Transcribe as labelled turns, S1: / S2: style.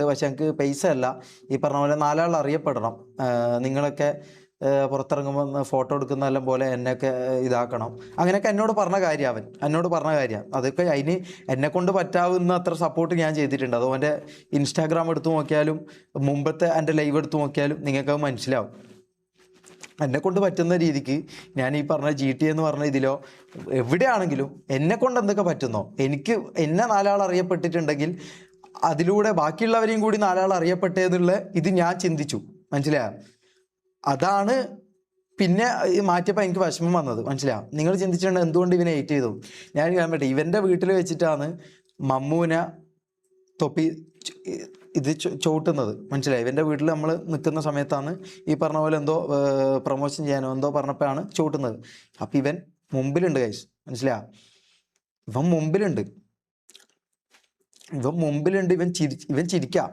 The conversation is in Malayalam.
S1: പക്ഷെ എനിക്ക് പൈസ അല്ല, ഈ പറഞ്ഞ പോലെ നാലാൾ അറിയപ്പെടണം. നിങ്ങളൊക്കെ പുറത്തിറങ്ങുമ്പോൾ ഫോട്ടോ എടുക്കുന്ന പോലെ എന്നെയൊക്കെ ഇതാക്കണം. അങ്ങനെയൊക്കെ എന്നോട് പറഞ്ഞ കാര്യം, എന്നോട് പറഞ്ഞ കാര്യം. അതൊക്കെ അതിന് എന്നെ കൊണ്ട് പറ്റാവുന്ന അത്ര സപ്പോർട്ട് ഞാൻ ചെയ്തിട്ടുണ്ട്. അത് എൻ്റെ ഇൻസ്റ്റാഗ്രാം എടുത്തു നോക്കിയാലും മുമ്പത്തെ എൻ്റെ ലൈവ് എടുത്തു നോക്കിയാലും നിങ്ങൾക്ക് മനസ്സിലാവും. എന്നെ കൊണ്ട് പറ്റുന്ന രീതിക്ക് ഞാൻ ഈ പറഞ്ഞ GT എന്ന് പറഞ്ഞ ഇതിലോ എവിടെയാണെങ്കിലും എന്നെ കൊണ്ട് എന്തൊക്കെ പറ്റുന്നോ, എന്നെ നാലാൾ അറിയപ്പെട്ടിട്ടുണ്ടെങ്കിൽ അതിലൂടെ ബാക്കിയുള്ളവരെയും കൂടി നാലാൾ അറിയപ്പെട്ടേന്നുള്ള ഇത് ഞാൻ ചിന്തിച്ചു. മനസ്സിലായോ? അതാണ് പിന്നെ മാറ്റിയപ്പോൾ എനിക്ക് വിഷമം വന്നത്. മനസ്സിലായോ? നിങ്ങൾ ചിന്തിച്ചിട്ടുണ്ട് എന്തുകൊണ്ട് ഇവനെ ഹേറ്റ് ചെയ്തു. ഞാൻ പറയാൻ പറ്റും, ഇവൻ്റെ വീട്ടിൽ വെച്ചിട്ടാണ് മമ്മൂനെ തൊപ്പി ഇത് ചവിട്ടുന്നത്. മനസ്സിലായി? ഇവൻ്റെ വീട്ടിൽ നമ്മൾ നിൽക്കുന്ന സമയത്താണ് ഈ പറഞ്ഞ പോലെ എന്തോ പ്രൊമോഷൻ ചെയ്യാനോ എന്തോ പറഞ്ഞപ്പോഴാണ് ചവിട്ടുന്നത്. അപ്പം ഇവൻ മുമ്പിലുണ്ട് ഗൈസ്. മനസ്സിലായോ? ഇവൻ മുമ്പിലുണ്ട്, ഇവൻ ചിരിക്കാം.